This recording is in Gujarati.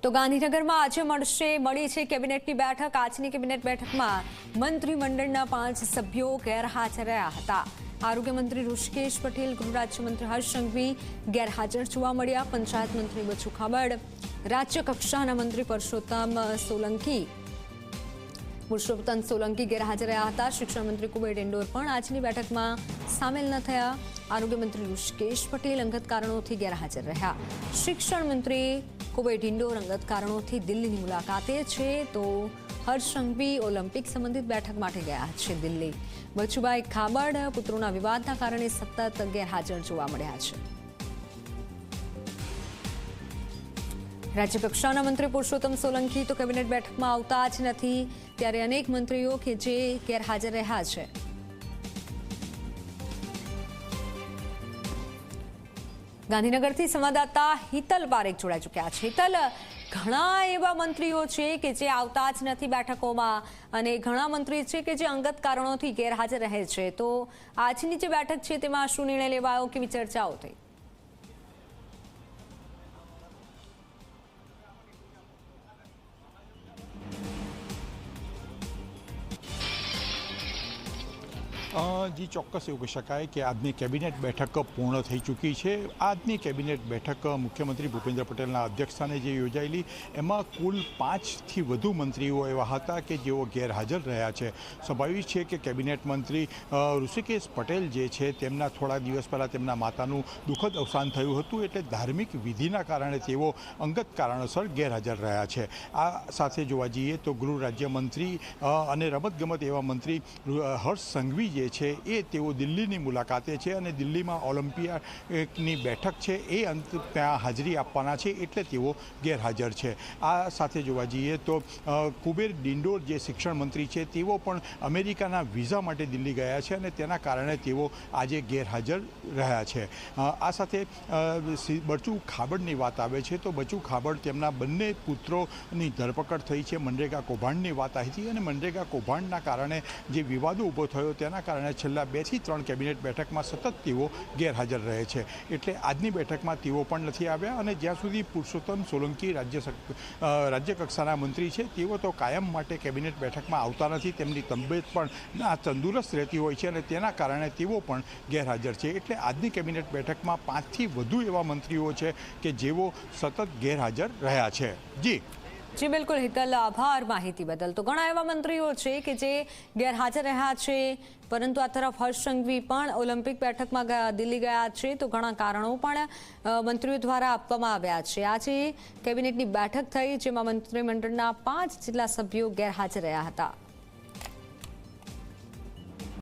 તો ગાંધીનગરમાં આજે મળી છે કેબિનેટની બેઠક। આજની કેબિનેટ બેઠકમાં મંત્રીમંડળના 5 સભ્યો ગેરહાજર રહ્યા હતા। આરોગ્ય મંત્રી ઋષિકેશ પટેલ, ગૃહ રાજ્યમંત્રી હર્ષ સંઘવી ગેરહાજર જોવા મળ્યા। પંચાયત મંત્રી બચુ ખાબડ, રાજ્ય કક્ષાના મંત્રી પુરુષોત્તમ સોલંકી ગેરહાજર રહ્યા હતા। શિક્ષણ મંત્રી કુબેર ડિંડોર પણ આજની બેઠકમાં સામેલ ન થયા। આરોગ્ય મંત્રી ઋષિકેશ પટેલ અંગત કારણોથી ગેરહાજર રહ્યા। શિક્ષણ મંત્રી કુબેર ડિંડોર અંગત કારણોથી દિલ્હીની મુલાકાતે છે, તો હર્ષ સંઘવી ઓલિમ્પિક સંબંધિત બેઠક માટે ગયા છે દિલ્હી। બચુભાઈ ખાબડ પુત્રોના વિવાદના કારણે સતત ગેરહાજર જોવા મળ્યા છે। રાજ્યકક્ષાના મંત્રી પુરુષોત્તમ સોલંકી તો કેબિનેટ બેઠકમાં આવતા જ નથી, ત્યારે અનેક મંત્રીઓ કે જે ગેરહાજર રહ્યા છે। ગાંધીનગરથી સંવાદદાતા હિતલ પારેખ જોડાઈ ચૂક્યા છે। હિતલ, ઘણા એવા મંત્રીઓ છે કે જે આવતા જ નથી બેઠકોમાં, અને ઘણા મંત્રી છે કે જે અંગત કારણોથી ગેરહાજર રહે છે, તો આજની જે બેઠક છે તેમાં શું નિર્ણય લેવાયો, કેવી ચર્ચાઓ થઈ? જી ચોક્કસ એવું કહી શકાય કે આજની કેબિનેટ બેઠક પૂર્ણ થઈ ચૂકી છે। આજની કેબિનેટ બેઠક મુખ્યમંત્રી ભૂપેન્દ્ર પટેલના અધ્યક્ષસ્થાને જે યોજાયેલી, એમાં કુલ 5થી વધુ મંત્રીઓ એવા હતા કે જેઓ ગેરહાજર રહ્યા છે। સ્વાભાવિક છે કે કેબિનેટ મંત્રી ઋષિકેશ પટેલ જે છે તેમના થોડા દિવસ પહેલાં તેમના માતાનું દુઃખદ અવસાન થયું હતું, એટલે ધાર્મિક વિધિના કારણે તેઓ અંગત કારણોસર ગેરહાજર રહ્યા છે। આ સાથે જોવા જઈએ તો ગૃહ રાજ્યમંત્રી અને રમતગમત એવા મંત્રી હર્ષ સંઘવી જે છે એ તેઓ દિલ્હીની મુલાકાતે છે, અને દિલ્હીમાં ઓલિમ્પિયાડની બેઠક છે એ ત્યાં હાજરી આપવાના છે, એટલે તેઓ ગેરહાજર છે। આ સાથે જોવા જઈએ તો કુબેર ડિંડોર જે શિક્ષણ મંત્રી છે તેઓ પણ અમેરિકાના વિઝા માટે દિલ્હી ગયા છે, અને તેના કારણે તેઓ આજે ગેરહાજર રહ્યા છે। આ સાથે બચુ ખાબડની વાત આવે છે તો બચુ ખાબડ તેમના બંને પુત્રોની ધરપકડ થઈ છે। મનરેગા કૌભાંડની વાત આવી હતી, અને મનરેગા કૌભાંડના કારણે જે વિવાદો ઊભો થયો તેના કારણે છેલ્લા 2 થી 3 કેબિનેટ બેઠકમાં સતત તેઓ ગેરહાજર રહે છે, એટલે આજની બેઠકમાં તેઓ પણ નથી આવ્યા। અને જ્યાં સુધી પુરુષોત્તમ સોલંકી રાજ્ય કક્ષાના મંત્રી છે તેઓ તો કાયમ માટે કેબિનેટ બેઠકમાં આવતા નથી, તેમની તબિયત પણ તંદુરસ્ત રહેતી હોય છે, અને તેના કારણે તેઓ પણ ગેરહાજર છે, એટલે આજની કેબિનેટ બેઠકમાં 5થી વધુ એવા મંત્રીઓ છે કે જેઓ સતત ગેરહાજર રહ્યા છે। જી બિલકુલ હિતલ, આભાર માહિતી બદલ। તો ઘણા એવા મંત્રીઓ છે કે જે ગેરહાજર રહ્યા છે, પરંતુ આ તરફ હર્ષ સંઘવી પણ ઓલિમ્પિક બેઠકમાં દિલ્હી ગયા છે, તો ઘણા કારણો પણ મંત્રીઓ દ્વારા આપવામાં આવ્યા છે। આજે કેબિનેટની બેઠક થઈ, જેમાં મંત્રીમંડળના 5 જેટલા સભ્યો ગેરહાજર રહ્યા હતા।